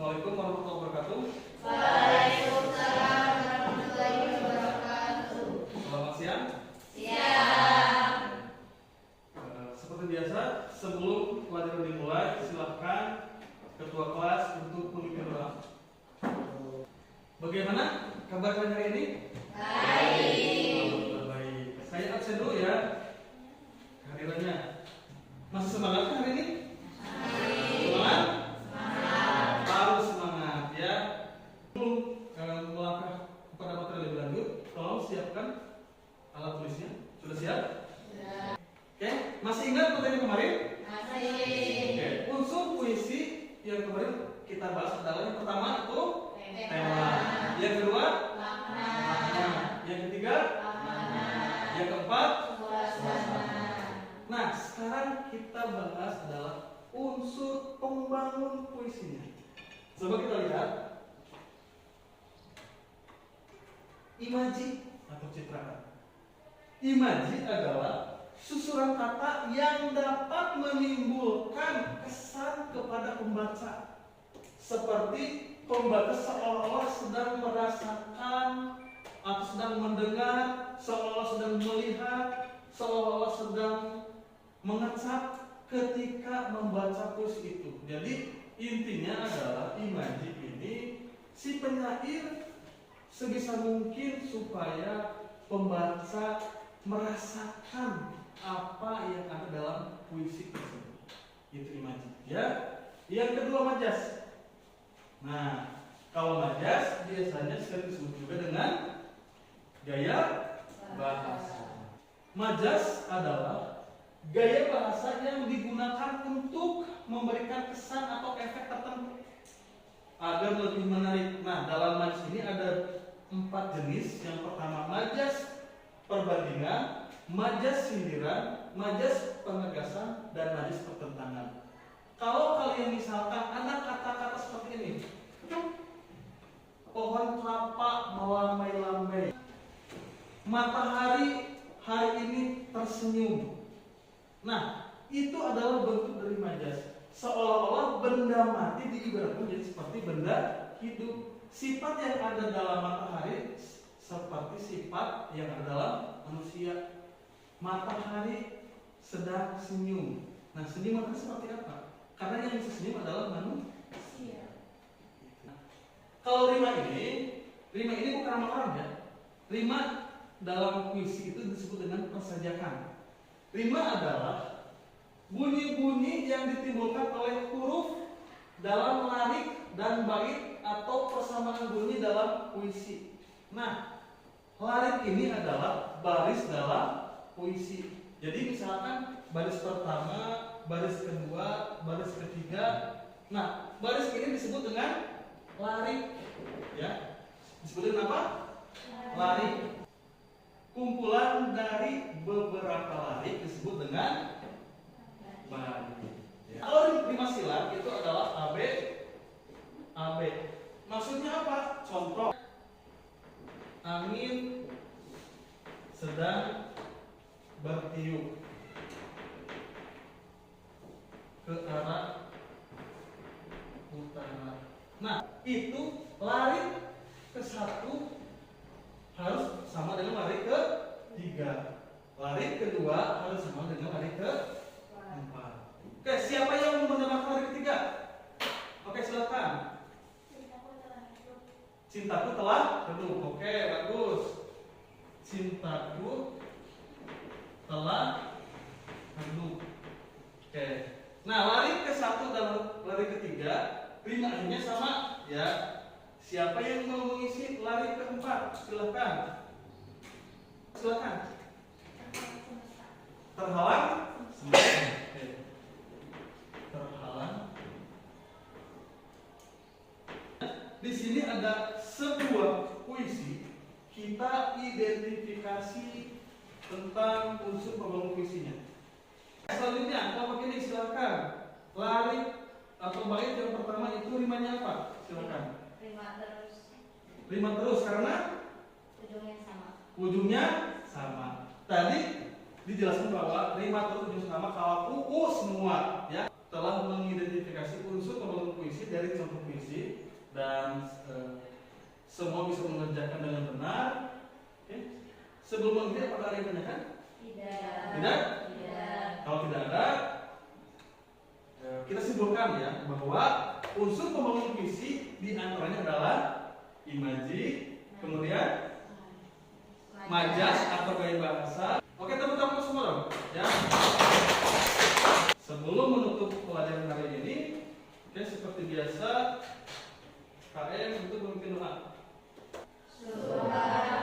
Assalamualaikum warahmatullahi wabarakatuh. Waalaikumsalam warahmatullahi wabarakatuh. Selamat siang. Siang. Seperti biasa, sebelum pelajaran dimulai, silakan ketua kelas untuk memimpin doa. Bagaimana kabar kalian hari ini? Baik. Baik. Saya absen dulu ya. Kehadirannya. Masih semangat kan hari ini? Semangat? Harus semangat ya. Sebelum melangkah kepada materi lebih lanjut, tolong siapkan alat tulisnya. Sudah siap? Sudah. Oke, masih ingat materi kemarin? Masih. Oke, unsur puisi yang kemarin kita bahas adalah yang pertama itu tema, yang kedua Makna. makna, yang ketiga, Makna. yang keempat. Suasana. Nah, sekarang kita bahas adalah unsur pembangun puisinya. Coba kita lihat. Imaji atau citraan. Imaji adalah susunan kata yang dapat menimbulkan kesan kepada pembaca, seperti pembaca seolah-olah sedang merasakan atau sedang mendengar, seolah-olah sedang melihat, seolah-olah sedang mengecap ketika membaca puisi itu. Jadi intinya adalah imaji ini si penyair sebisa mungkin supaya pembaca merasakan apa yang ada dalam puisi tersebut. Itu imaji. Ya. Yang kedua majas. Nah, kalau majas biasanya sering disebut juga dengan gaya bahasa. Majas adalah gaya bahasa yang digunakan untuk memberikan kesan atau efek tertentu agar lebih menarik. Nah, dalam majas ini ada 4 jenis. Yang pertama majas perbandingan, majas sindiran, majas penegasan, dan majas pertentangan. Kalau kalian misalkan ada kata-kata seperti ini, pohon kelapa melambai-lambai, matahari hari ini tersenyum. Nah, itu adalah bentuk dari majas. Seolah-olah benda mati diibaratkan menjadi seperti benda hidup. Sifat yang ada dalam matahari seperti sifat yang ada dalam manusia. Matahari sedang senyum. Nah, senyum itu seperti apa? Karena yang bisa senyum adalah manusia. Kalau rima ini bukan nama orang ya. Rima dalam puisi itu disebut dengan persajakan. Rima adalah bunyi-bunyi yang ditimbulkan oleh huruf dalam larik dan bait atau persamaan bunyi dalam puisi. Nah, larik ini adalah baris dalam puisi. Jadi misalkan baris pertama, baris kedua, baris ketiga. Nah, baris ini disebut dengan larik. Ya, disebut dengan apa? Larik. Kumpulan dari beberapa larik disebut dengan baris. Ya. Kalau rima silang itu adalah AB. Maksudnya apa? Contoh, angin sedang bertiup ke arah utara. Nah, itu larik ke 1 harus sama dengan larik ke 3. Larik kedua harus sama dengan larik ke 4. Oke, siapa yang mendengarkan larik ketiga? Oke, silakan. Cintaku telah redup. Oke, bagus. Cintaku telah redup. Oke. Nah, lari ke 1 dan lari ke 3, rimanya sama ya. Siapa yang mau mengisi lari ke 4? Silakan. Silakan. Terhalang semesta. Oke. Terhalang. Di sini ada sebuah puisi, kita identifikasi tentang unsur pembangun puisinya. Selanjutnya, kelompok ini silakan. Larik atau bait yang pertama itu rimanya apa? Silakan. Rima terus karena Ujungnya sama. ujungnya sama. Tadi dijelaskan bahwa rima terus ujung sama kalau semua, ya. telah mengidentifikasi unsur pembangun puisi dari contoh puisi dan semua bisa mengerjakan dengan benar. Oke. Sebelum mengerti apakah ada yang tanyakan? Tidak? Kalau tidak ada, kita simpulkan ya bahwa unsur pembangun puisi diantaranya adalah imaji, kemudian majas atau gaya bahasa. Oke, tepuk tangan semua dong. Ya. Sebelum menutup pelajaran hari ini, oke, seperti biasa, KM untuk memimpin doa. Subhanallah.